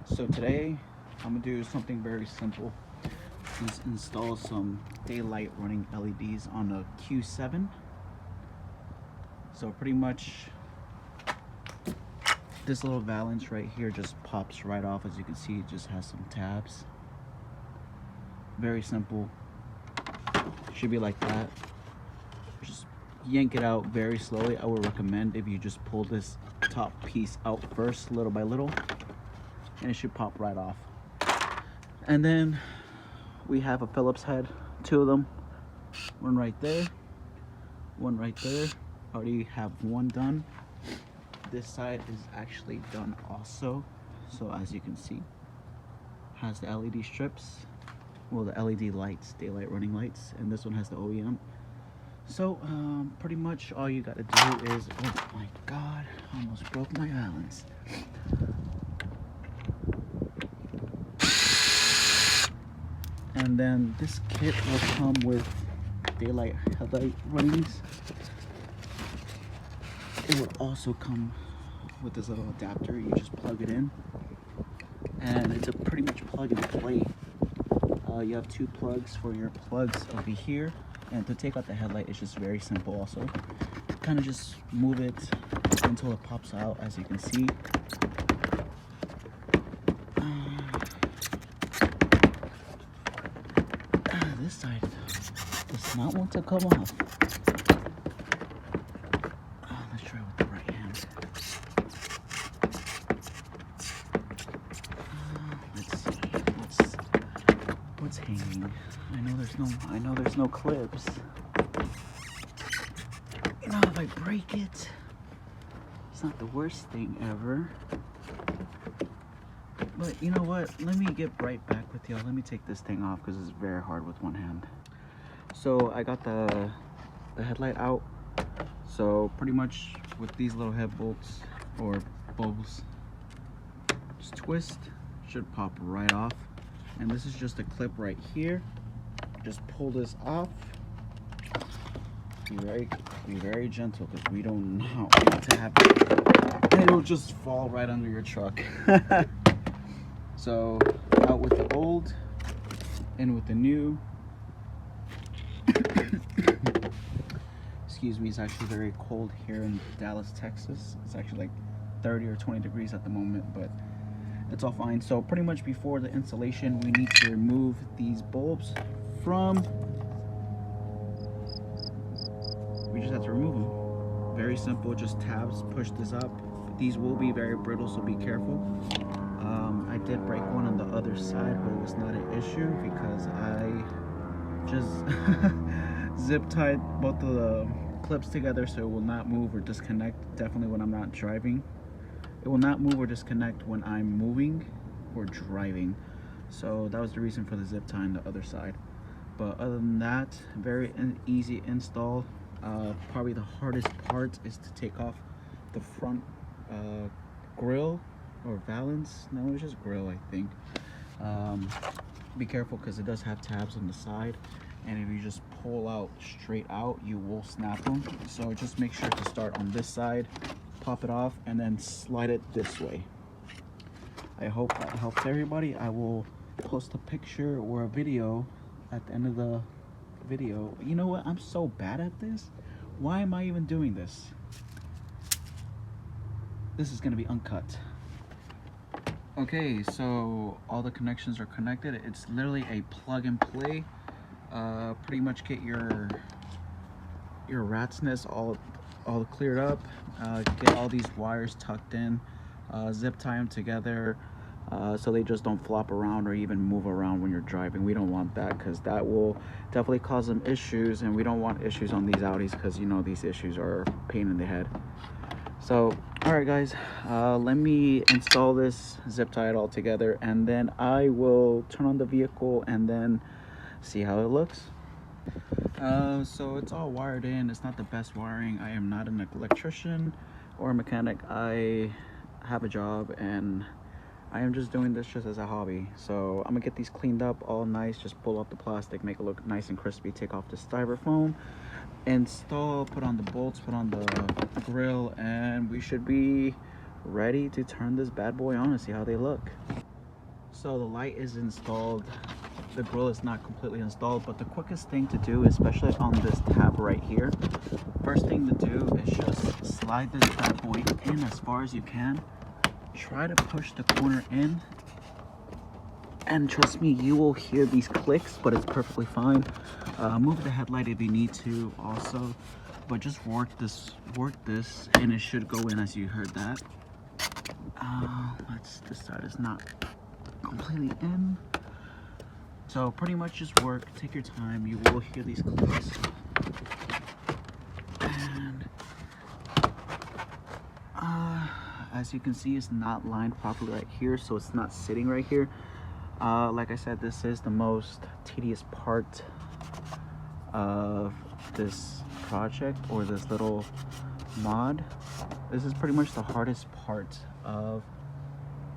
So today I'm gonna do something very simple. Just install some daylight running LEDs on a Q7. So pretty much this little valance right here just pops right off. As you can see, it just has some tabs. Very simple. Should be like that. Just yank it out very slowly. I would recommend if you just pull this top piece out first, little by little, and it should pop right off. And then we have a Phillips head, two of them, one right there, one right there. Already have one done. This side is actually done also. So as you can see, has the LED strips, well, the LED lights, daylight running lights, and this one has the OEM. So pretty much all you gotta do is, oh my god, I almost broke my balance. And then this kit will come with daylight headlight runnings. It will also come with this little adapter. You just plug it in, and it's a pretty much plug and play. You have two plugs for your plugs over here, and to take out the headlight it's just very simple also. Kind of just move it until it pops out, as you can see. This side does not want to come off. Let's try with the right hand. Let's see. What's hanging? I know there's no clips. You know, if I break it, it's not the worst thing ever. But you know what? Let me get right back with y'all. Let me take this thing off because it's very hard with one hand. So I got the headlight out. So pretty much with these little head bolts or bulbs, just twist, should pop right off. And this is just a clip right here. Just pull this off. Be very gentle because we don't want to have it. And it'll just fall right under your truck. So out with the old, in with the new. Excuse me, it's actually very cold here in Dallas, Texas. It's actually like 30 or 20 degrees at the moment, but it's all fine. So pretty much before the installation, we need to remove these bulbs from, we just have to remove them. Very simple, just tabs, push this up. These will be very brittle, so be careful. I did break one on the other side, but it was not an issue because I just zip tied both of the clips together so it will not move or disconnect. Definitely when I'm not driving. It will not move or disconnect when I'm moving or driving. So that was the reason for the zip tie on the other side. But other than that, very easy install. Probably the hardest part is to take off the front grille or valance. No, it's just grille, I think. Be careful because it does have tabs on the side, and if you just pull out straight out, you will snap them. So just make sure to start on this side, pop it off, and then slide it this way. I hope that helps everybody. I will post a picture or a video at the end of the video. You know what? I'm so bad at this. Why am I even doing this? This is gonna be uncut. Okay, so all the connections are connected. It's literally a plug and play. Pretty much get your rat's nest all cleared up. Get all these wires tucked in. Zip tie them together so they just don't flop around or even move around when you're driving. We don't want that because that will definitely cause some issues, and we don't want issues on these Audis because you know these issues are a pain in the head. So alright guys, let me install this, zip tie it all together, and then I will turn on the vehicle and then see how it looks. So it's all wired in. It's not the best wiring. I am not an electrician or a mechanic. I have a job and I am just doing this just as a hobby. So I'm gonna get these cleaned up all nice, just pull off the plastic, make it look nice and crispy, take off the styrofoam, install, put on the bolts, put on the grill, and we should be ready to turn this bad boy on and see how they look. So the light is installed, the grill is not completely installed, but the quickest thing to do, especially on this tab right here, first thing to do is just slide this bad boy in as far as you can. Try to push the corner in, and trust me, you will hear these clicks, but it's perfectly fine. Move the headlight if you need to also, but just work this and it should go in as you heard that. This side is not completely in, so pretty much just work, take your time, you will hear these clicks. And as you can see, it's not lined properly right here, so it's not sitting right here. Like I said, this is the most tedious part of this project, or this little mod. This is pretty much the hardest part of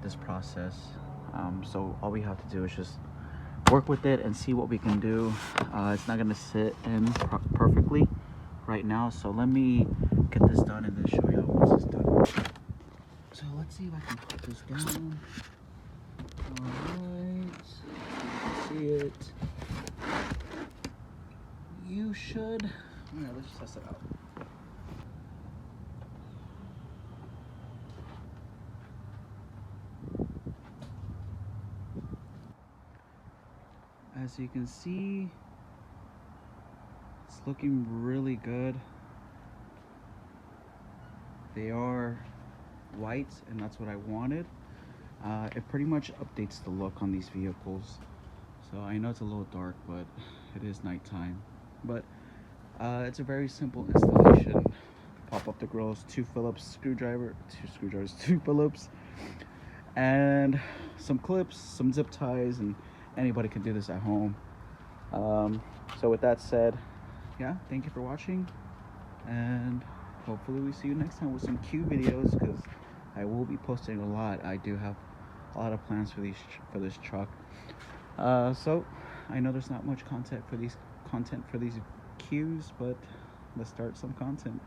this process. So all we have to do is just work with it and see what we can do. It's not going to sit in perfectly right now, so let me get this done and then show you once it's done. So let's see if I can put this down. Alright, see it. You should. Alright, let's just test it out. As you can see, it's looking really good. They are white, and that's what I wanted. It pretty much updates the look on these vehicles. So I know it's a little dark, but it is nighttime. But it's a very simple installation. Pop up the grills, two Phillips, two Phillips, and some clips, some zip ties, and anybody can do this at home. So with that said, yeah, thank you for watching, and hopefully we see you next time with some Q videos, because I will be posting a lot. I do have a lot of plans for this truck. So I know there's not much content for these Qs, but let's start some content.